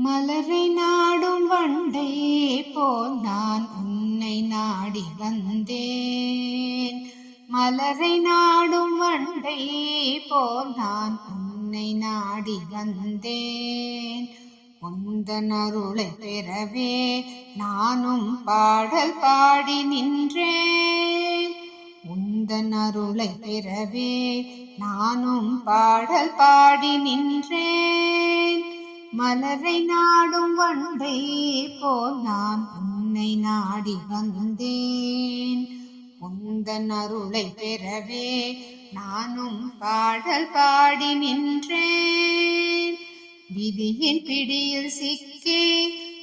மலரை நாடும் வண்டை போல் நான் உன்னை நாடி வந்தேன். மலரை நாடும் வண்டை போல் நான் உன்னை நாடி வந்தேன். உந்தன் அருளை பெறவே நானும் பாடல் பாடி நின்றேன். உந்தன் அருளை பெறவே நானும் பாடல் பாடி நின்றேன். மலரை நாடும் வண்டை போல் நான் உன்னை நாடி வந்தேன். உந்தன் அருளை பெறவே நானும் பாடல் பாடி நின்றேன். விதியின் பிடியில் சிக்கி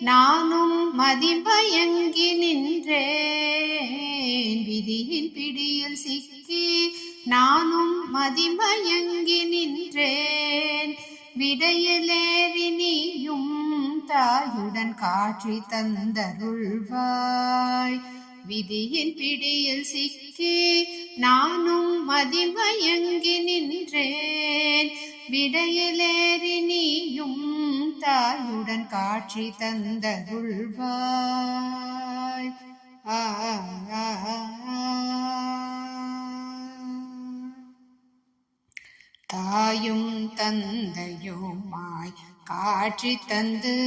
நானும் மதிமயங்கி நின்றேன். விதியின் பிடியில் சிக்கி நானும் மதிமயங்கி நின்றேன். விடையிலேறி நீயும் தாயுடன் காட்சி தந்தருள்வாய். விதியின் பிடியில் சிக்கி நானும் மதிமயங்கி நின்றேன். விடையிலேறி நீயும் தாயுடன் காட்சி தந்தருள்வாய். தாயும் தந்தையுமாய் காட்சி தந்து,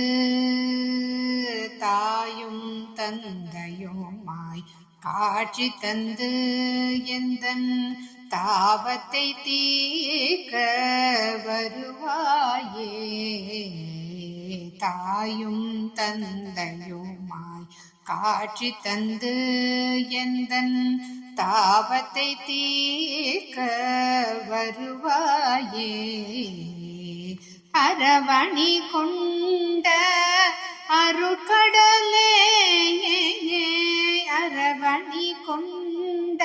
தாயும் தந்தையுமாய் காட்சி தந்து எந்தன் தாபத்தை தீர்க்க வருவாயே. தாயும் தந்தையுமாய் காட்சி தந்து எந்தன் தாபத்தை தீர்க்க வருவாயே. அரவணி கொண்ட அருட்கடலே, அரவணி கொண்ட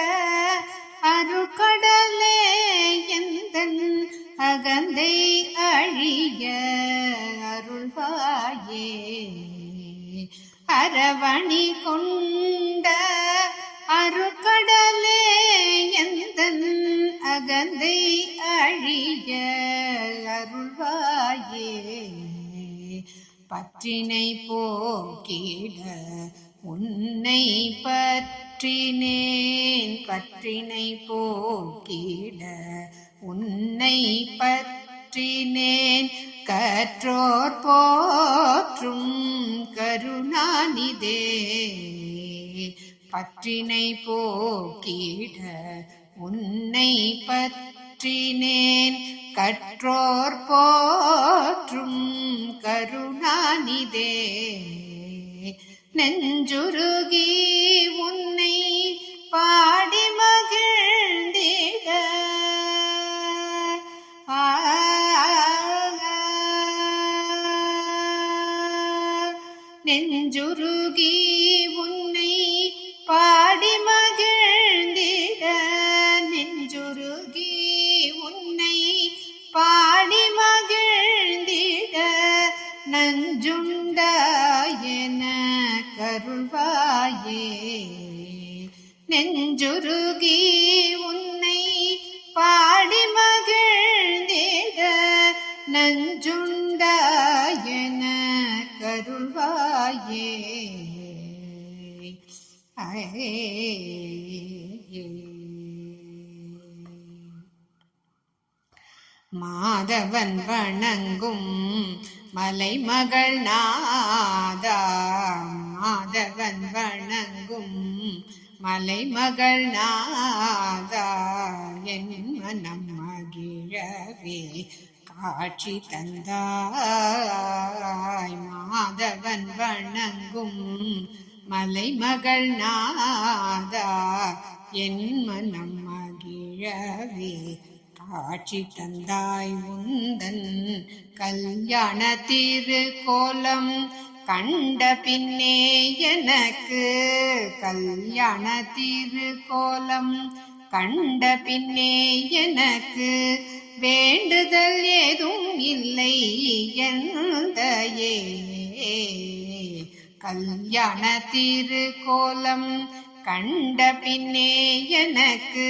அருட்கடலே, எந்தன் அகந்தை அழிய அருள்வாயே. அரவணி கொண்ட அருட்கடலே, எந்தன் அகந்தை அழிய அருள்வாயே. பற்றினை போக்கிட உன்னை பற்றினேன். பற்றினை போக்கிட உன்னை பற்றினேன். கற்றோர் போற்றும் கருணாநிதே. பற்றினை போக்கிட உன்னை பற்றினேன். கற்றோர் போற்றும் கருணாநிதே. நெஞ்சுருகி உன்னை பாடி மகிழ்ந்திட, நெஞ்சுருகி உன்னை பாடி மகிழ்ந்திட, நெஞ்சுருகி உன்னை பாடி மகிழ்ந்திட, நஞ்சுண்டாயென கருள்வாயே. நெஞ்சுருகி உன்னை பாடி மகிழ்ந்திட, நஞ்சுண்டாயென கருள்வாயே. மாதவன் வணங்கும் மலைமகள் நாதா. மாதவன் வணங்கும் மலைமகள் நாதா. என் மனம் மகிழவே காட்சி தந்தாய். மாதவன் வணங்கும் மலைமகள் நாதா. என் மனம் மகிழவே காட்சி தந்தாய். உந்தன் கல்யாண திருக்கோலம் கண்ட பின்னே எனக்கு, கல்யாண திருக்கோலம் கண்ட பின்னே எனக்கு வேண்டுதல் ஏதும் இல்லை எந்தையே. கல்யாண திருக்கோலம் கண்ட பின்னே எனக்கு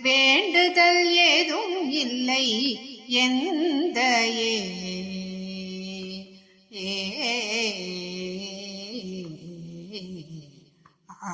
வேண்டுதல் ஏதும் இல்லை எந்தையே. ஆ